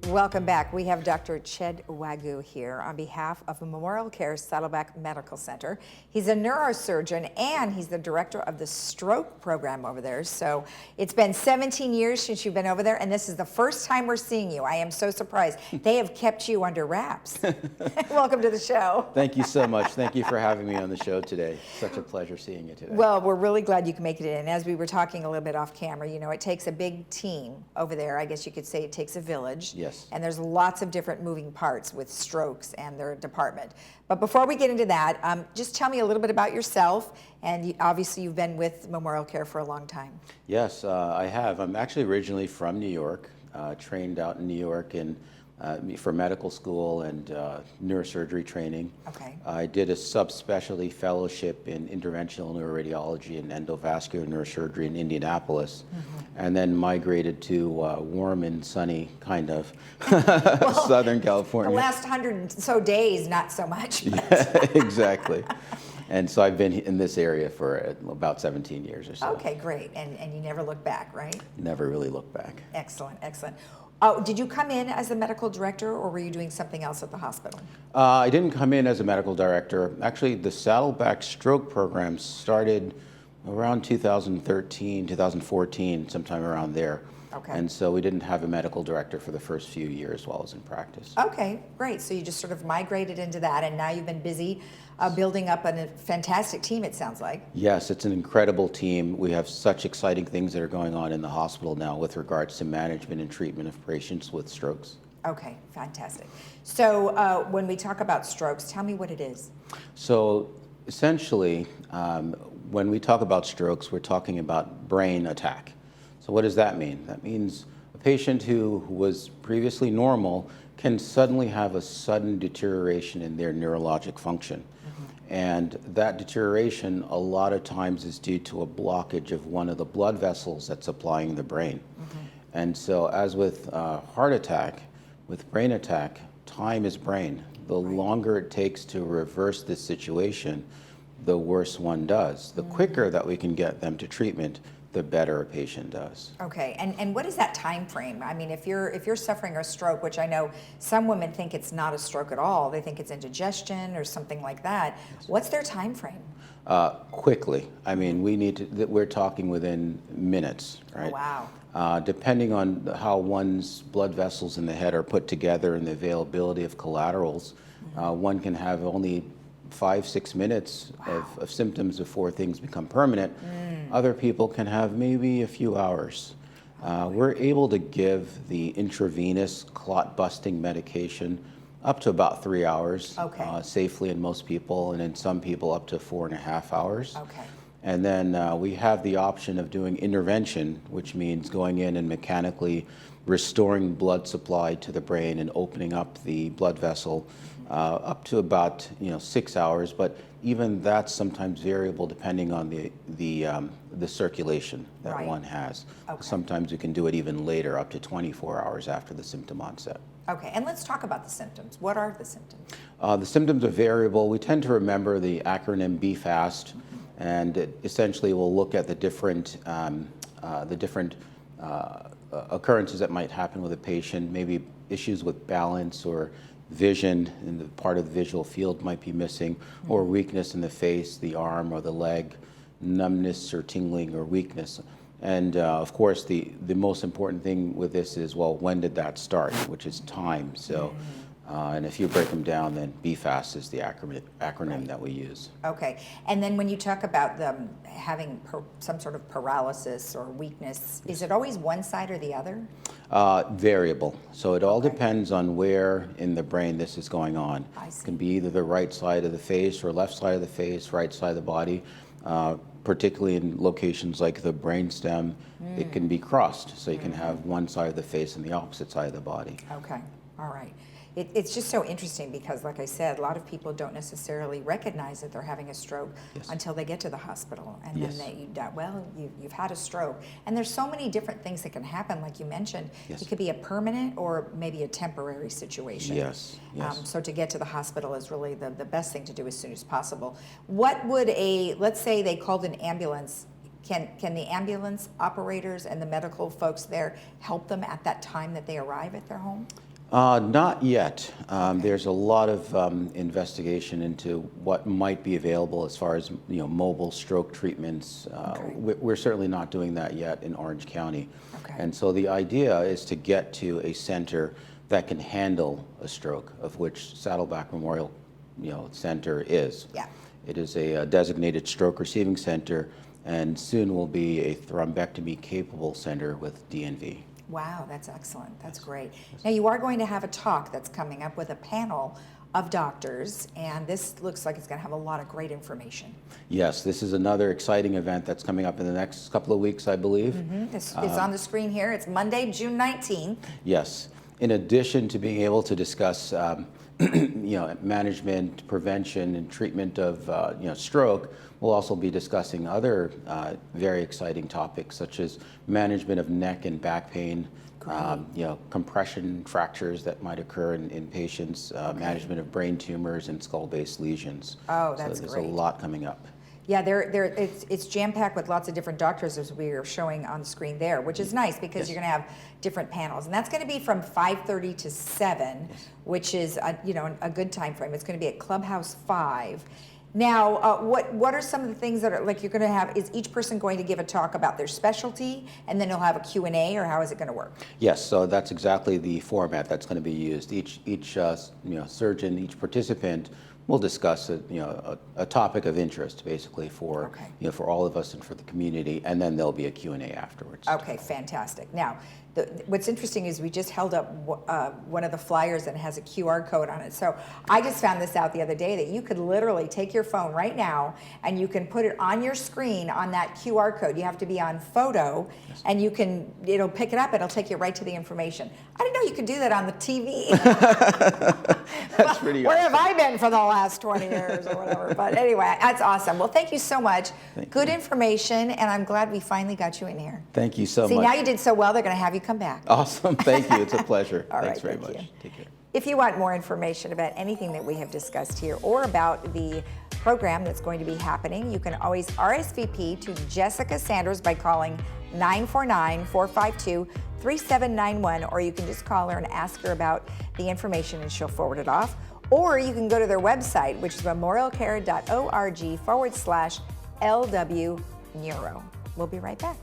Welcome back. We have Dr. Ched Wagoo here on behalf of MemorialCare Saddleback Medical Center. He's a neurosurgeon and he's the director of the stroke program over there. So it's been 17 years since you've been over there, and this is the first time we're seeing you. I am so surprised. They have kept you under wraps. Welcome to the show. Thank you so much. Thank you for having me on the show today. Such a pleasure seeing you today. Well, we're really glad you can make it in. As we were talking a little bit off camera, you know, it takes a big team over there. I guess you could say it takes a village. Yes. And there's lots of different moving parts with strokes and their department. But before we get into that, just tell me a little bit about yourself. And obviously you've been with MemorialCare for a long time. Yes, I have. I'm actually originally from New York, trained out in New York for medical school and neurosurgery training. Okay. I did a subspecialty fellowship in interventional neuroradiology and endovascular neurosurgery in Indianapolis, and then migrated to warm and sunny kind of Southern California. The last 100 and so days, not so much. Yeah, exactly. And so I've been in this area for about 17 years or so. Okay, great. And you never look back, right? Never really looked back. Excellent, excellent. Did you come in as a medical director, or were you doing something else at the hospital? I didn't come in as a medical director. Actually, the Saddleback stroke program started around 2013, 2014, sometime around there. Okay. And so we didn't have a medical director for the first few years while I was in practice. Okay, great. So you just sort of migrated into that, and now you've been busy building up a fantastic team, it sounds like. Yes, it's an incredible team. We have such exciting things that are going on in the hospital now with regards to management and treatment of patients with strokes. Okay, fantastic. So when we talk about strokes, tell me what it is. So essentially, when we talk about strokes, we're talking about brain attack. So what does that mean? That means a patient who was previously normal can suddenly have a sudden deterioration in their neurologic function. And that deterioration a lot of times is due to a blockage of one of the blood vessels that's supplying the brain. And so as with heart attack, with brain attack, time is brain. The longer it takes to reverse this situation, the worse one does. The quicker that we can get them to treatment, the better a patient does. Okay, and what is that time frame? I mean, if you're suffering a stroke, which I know some women think it's not a stroke at all, they think it's indigestion or something like that. Yes. What's their time frame? Quickly. I mean, we're talking within minutes, right? Oh, wow. Depending on how one's blood vessels in the head are put together and the availability of collaterals, one can have only 5-6 minutes of symptoms before things become permanent. Other people can have maybe a few hours. We're able to give the intravenous clot-busting medication up to about 3 hours, safely in most people, and in some people up to 4.5 hours. Okay. And then we have the option of doing intervention, which means going in and mechanically restoring blood supply to the brain and opening up the blood vessel up to about 6 hours, but even that's sometimes variable depending on the circulation that one has. Okay. Sometimes we can do it even later, up to 24 hours after the symptom onset. Okay, and let's talk about the symptoms. What are the symptoms? The symptoms are variable. We tend to remember the acronym BFAST, and it essentially will look at the different occurrences that might happen with a patient, maybe issues with balance or vision, and the part of the visual field might be missing, or weakness in the face, the arm or the leg, numbness or tingling or weakness. And of course, the most important thing with this is, well, when did that start, which is time. So, and if you break them down, then BFAST is the acronym that we use. Okay, and then when you talk about them having some sort of paralysis or weakness, is it always one side or the other? Variable. So it all depends on where in the brain this is going on. I see. It can be either the right side of the face or left side of the face, right side of the body. Particularly in locations like the brainstem, it can be crossed. So you can have one side of the face and the opposite side of the body. Okay, all right. It's just so interesting because, like I said, a lot of people don't necessarily recognize that they're having a stroke until they get to the hospital. And then you've had a stroke. And there's so many different things that can happen, like you mentioned. It could be a permanent or maybe a temporary situation. Yes. So to get to the hospital is really the best thing to do as soon as possible. What would let's say they called an ambulance, can the ambulance operators and the medical folks there help them at that time that they arrive at their home? Not yet. There's a lot of investigation into what might be available as far as mobile stroke treatments. We're certainly not doing that yet in Orange County. Okay. And so the idea is to get to a center that can handle a stroke, of which Saddleback Memorial Center is. Yeah. It is a designated stroke receiving center, and soon will be a thrombectomy capable center with DNV. Wow, that's excellent. That's great. Now, you are going to have a talk that's coming up with a panel of doctors, and this looks like it's going to have a lot of great information. Yes, this is another exciting event that's coming up in the next couple of weeks, I believe. This is on the screen here. It's Monday, June 19th. Yes. In addition to being able to discuss management, prevention, and treatment of stroke, we'll also be discussing other very exciting topics such as management of neck and back pain, compression fractures that might occur in patients, management of brain tumors and skull-based lesions. Oh, that's so there's great. a lot coming up. Yeah, it's jam-packed with lots of different doctors, as we are showing on the screen there, which is nice because you're going to have different panels, and that's going to be from 5:30 to 7, which is a good time frame. It's going to be at Clubhouse 5. Now, what are some of the things that are like you're going to have? Is each person going to give a talk about their specialty, and then you'll have a Q&A, or how is it going to work? Yes, so that's exactly the format that's going to be used. Each surgeon, each participant will discuss a topic of interest, basically for for all of us and for the community, and then there'll be a Q&A afterwards. Okay, fantastic. Now, what's interesting is we just held up one of the flyers and it has a QR code on it. So I just found this out the other day that you could literally take your phone right now and you can put it on your screen on that QR code. You have to be on photo, and it'll pick it up. It'll take you right to the information. I didn't know you could do that on the TV. That's pretty Where awesome. have I been for the last 20 years or whatever? But anyway, that's awesome. Well, thank you so much. Good information, and I'm glad we finally got you in here. Thank you so See, much. now you did so well, they're going to have you come back. Awesome. Thank you. It's a pleasure. All Thanks right, very thank much. you. Take care. If you want more information about anything that we have discussed here or about the program that's going to be happening, you can always RSVP to Jessica Sanders by calling 949-452-3791, or you can just call her and ask her about the information and she'll forward it off. Or you can go to their website, which is memorialcare.org/LW Neuro. We'll be right back.